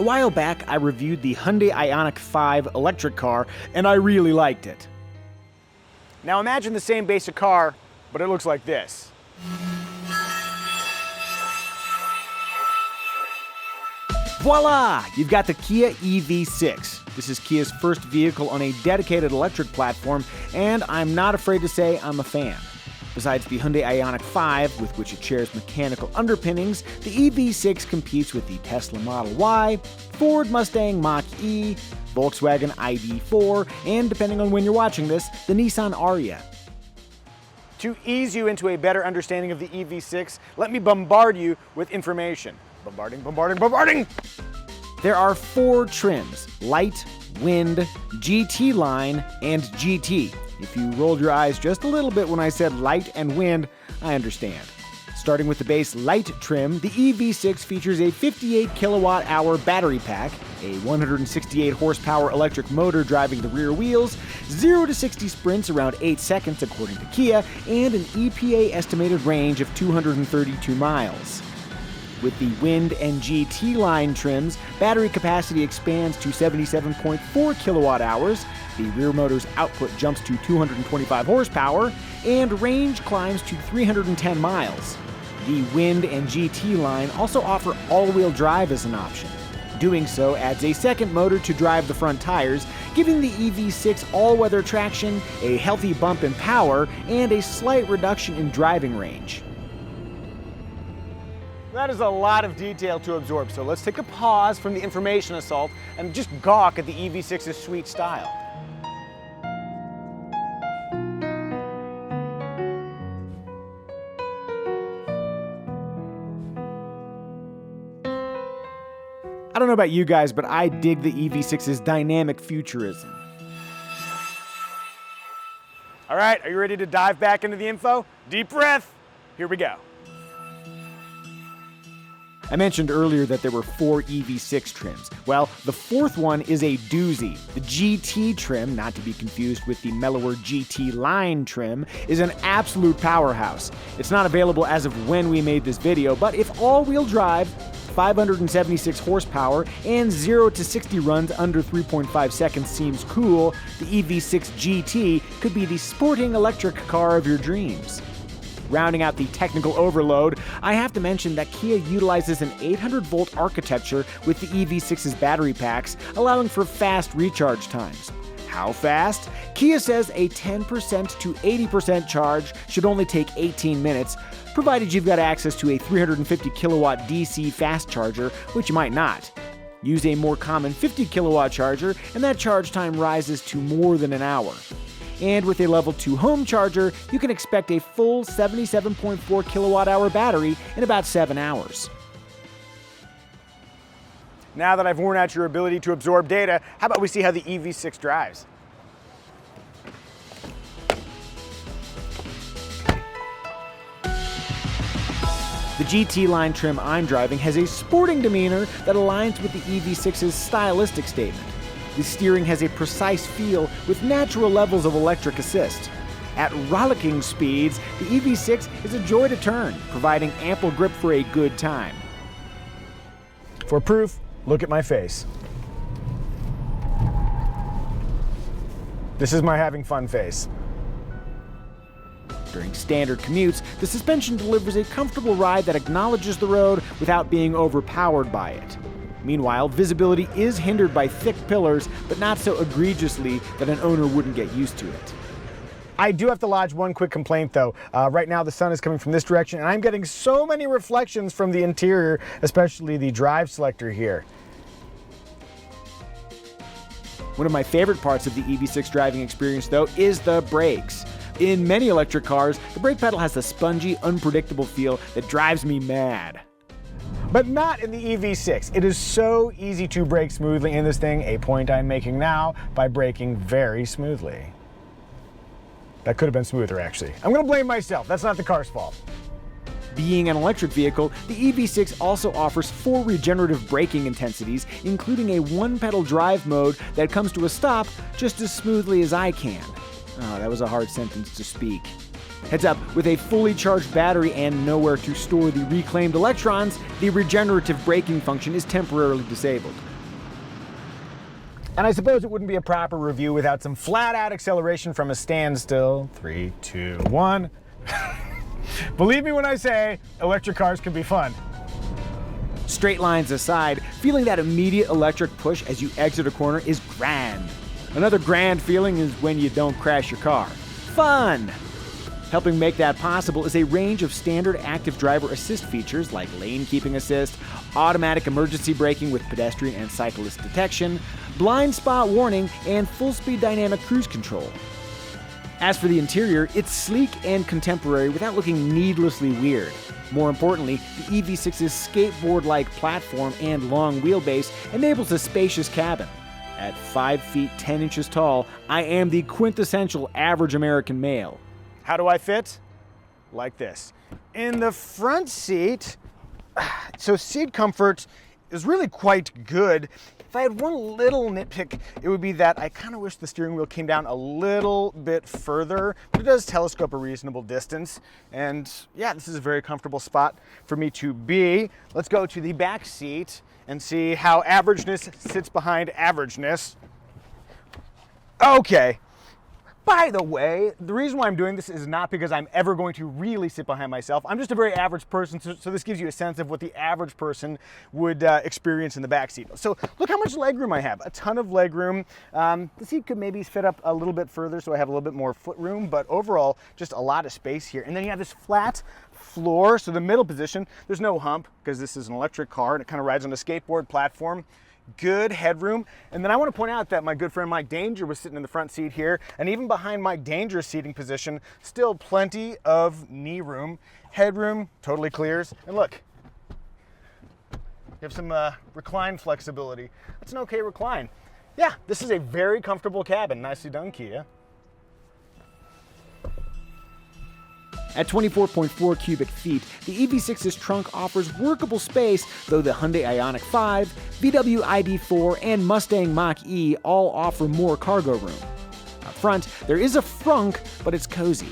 A while back, I reviewed the Hyundai IONIQ 5 electric car, and I really liked it. Now imagine the same basic car, but it looks like this. Voila! You've got the Kia EV6. This is Kia's first vehicle on a dedicated electric platform, and I'm not afraid to say I'm a fan. Besides the Hyundai IONIQ 5, with which it shares mechanical underpinnings, the EV6 competes with the Tesla Model Y, Ford Mustang Mach-E, Volkswagen ID.4, and depending on when you're watching this, the Nissan Ariya. To ease you into a better understanding of the EV6, let me bombard you with information. Bombarding! There are 4 trims: Light, Wind, GT Line, and GT. If you rolled your eyes just a little bit when I said Light and Wind, I understand. Starting with the base Light trim, the EV6 features a 58 kilowatt-hour battery pack, a 168 horsepower electric motor driving the rear wheels, 0 to 60 sprints around 8 seconds according to Kia, and an EPA estimated range of 232 miles. With the Wind and GT line trims, battery capacity expands to 77.4 kilowatt hours, the rear motor's output jumps to 225 horsepower, and range climbs to 310 miles. The Wind and GT line also offer all-wheel drive as an option. Doing so adds a second motor to drive the front tires, giving the EV6 all-weather traction, a healthy bump in power, and a slight reduction in driving range. That is a lot of detail to absorb, so let's take a pause from the information assault and just gawk at the EV6's sweet style. I don't know about you guys, but I dig the EV6's dynamic futurism. All right, are you ready to dive back into the info? Deep breath. Here we go. I mentioned earlier that there were 4 EV6 trims. Well, the 4th one is a doozy. The GT trim, not to be confused with the mellower GT line trim, is an absolute powerhouse. It's not available as of when we made this video, but if all-wheel drive, 576 horsepower, and 0 to 60 runs under 3.5 seconds seems cool, the EV6 GT could be the sporting electric car of your dreams. Rounding out the technical overload, I have to mention that Kia utilizes an 800-volt architecture with the EV6's battery packs, allowing for fast recharge times. How fast? Kia says a 10% to 80% charge should only take 18 minutes, provided you've got access to a 350 kilowatt DC fast charger, which you might not. Use a more common 50 kilowatt charger, and that charge time rises to more than an hour. And with a level 2 home charger, you can expect a full 77.4 kilowatt-hour battery in about 7 hours. Now that I've worn out your ability to absorb data, how about we see how the EV6 drives? The GT line trim I'm driving has a sporting demeanor that aligns with the EV6's stylistic statement. The steering has a precise feel with natural levels of electric assist. At rollicking speeds, the EV6 is a joy to turn, providing ample grip for a good time. For proof, look at my face. This is my having fun face. During standard commutes, the suspension delivers a comfortable ride that acknowledges the road without being overpowered by it. Meanwhile, visibility is hindered by thick pillars, but not so egregiously that an owner wouldn't get used to it. I do have to lodge one quick complaint though. Right now the sun is coming from this direction and I'm getting so many reflections from the interior, especially the drive selector here. One of my favorite parts of the EV6 driving experience though is the brakes. In many electric cars, the brake pedal has the spongy, unpredictable feel that drives me mad. But not in the EV6. It is so easy to brake smoothly in this thing, a point I'm making now by braking very smoothly. That could have been smoother, actually. I'm gonna blame myself. That's not the car's fault. Being an electric vehicle, the EV6 also offers 4 regenerative braking intensities, including a 1-pedal drive mode that comes to a stop just as smoothly as I can. Oh, that was a hard sentence to speak. Heads up, with a fully charged battery and nowhere to store the reclaimed electrons, the regenerative braking function is temporarily disabled. And I suppose it wouldn't be a proper review without some flat-out acceleration from a standstill. 3, 2, 1. Believe me when I say electric cars can be fun. Straight lines aside, feeling that immediate electric push as you exit a corner is grand. Another grand feeling is when you don't crash your car. Fun! Helping make that possible is a range of standard active driver assist features like lane keeping assist, automatic emergency braking with pedestrian and cyclist detection, blind spot warning, and full-speed dynamic cruise control. As for the interior, it's sleek and contemporary without looking needlessly weird. More importantly, the EV6's skateboard-like platform and long wheelbase enables a spacious cabin. At 5 feet 10 inches tall, I am the quintessential average American male. How do I fit? Like this. In the front seat, so seat comfort is really quite good. If I had one little nitpick, it would be that I kind of wish the steering wheel came down a little bit further, but it does telescope a reasonable distance. And yeah, this is a very comfortable spot for me to be. Let's go to the back seat and see how averageness sits behind averageness. Okay. By the way, the reason why I'm doing this is not because I'm ever going to really sit behind myself. I'm just a very average person, so this gives you a sense of what the average person would experience in the back seat. So look how much legroom I have, a ton of legroom. The seat could maybe fit up a little bit further so I have a little bit more foot room, but overall, just a lot of space here. And then you have this flat floor, so the middle position, there's no hump because this is an electric car and it kind of rides on a skateboard platform. Good headroom. And then I want to point out that my good friend Mike Danger was sitting in the front seat here, and even behind Mike Danger's seating position, still plenty of knee room. Headroom totally clears. And look, you have some recline flexibility. That's an okay recline. Yeah, this is a very comfortable cabin. Nicely done, Kia. At 24.4 cubic feet, the EV6's trunk offers workable space, though the Hyundai IONIQ 5, VW ID.4, and Mustang Mach-E all offer more cargo room. Up front, there is a frunk, but it's cozy.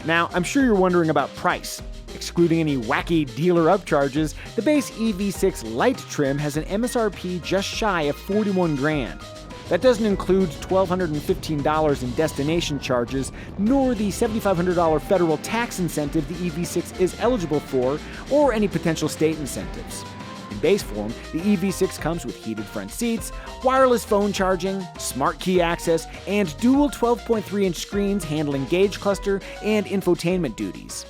Now, I'm sure you're wondering about price. Excluding any wacky dealer upcharges, the base EV6 Lite trim has an MSRP just shy of $41,000. That doesn't include $1,215 in destination charges, nor the $7,500 federal tax incentive the EV6 is eligible for, or any potential state incentives. In base form, the EV6 comes with heated front seats, wireless phone charging, smart key access, and dual 12.3-inch screens handling gauge cluster and infotainment duties.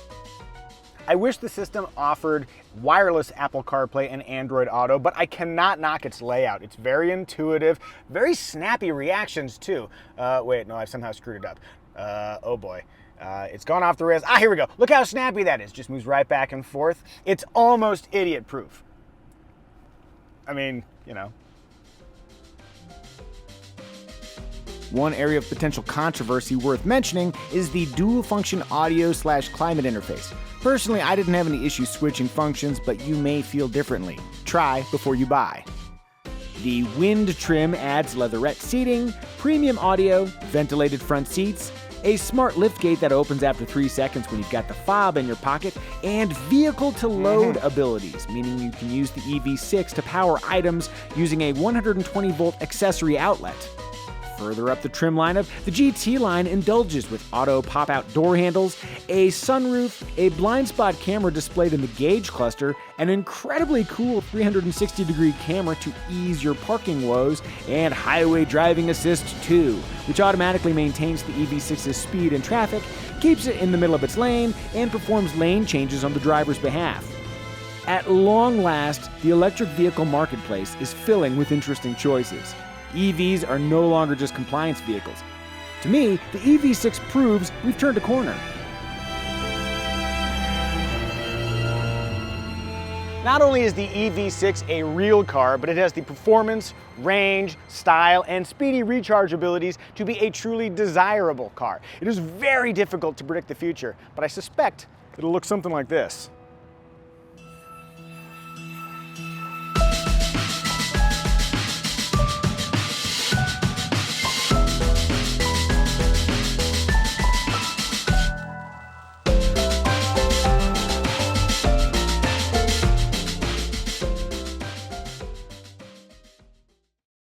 I wish the system offered wireless Apple CarPlay and Android Auto, but I cannot knock its layout. It's very intuitive, very snappy reactions too. Wait, no, I've somehow screwed it up. Oh boy. It's gone off the rails. Here we go. Look how snappy that is. Just moves right back and forth. It's almost idiot-proof. I mean, you know. One area of potential controversy worth mentioning is the dual-function audio/climate interface. Personally, I didn't have any issue switching functions, but you may feel differently. Try before you buy. The wind trim adds leatherette seating, premium audio, ventilated front seats, a smart liftgate that opens after 3 seconds when you've got the fob in your pocket, and vehicle-to-load abilities, meaning you can use the EV6 to power items using a 120-volt accessory outlet. Further up the trim lineup, the GT line indulges with auto pop-out door handles, a sunroof, a blind spot camera displayed in the gauge cluster, an incredibly cool 360-degree camera to ease your parking woes, and highway driving assist 2, which automatically maintains the EV6's speed in traffic, keeps it in the middle of its lane, and performs lane changes on the driver's behalf. At long last, the electric vehicle marketplace is filling with interesting choices. EVs are no longer just compliance vehicles. To me, the EV6 proves we've turned a corner. Not only is the EV6 a real car, but it has the performance, range, style, and speedy recharge abilities to be a truly desirable car. It is very difficult to predict the future, but I suspect it'll look something like this.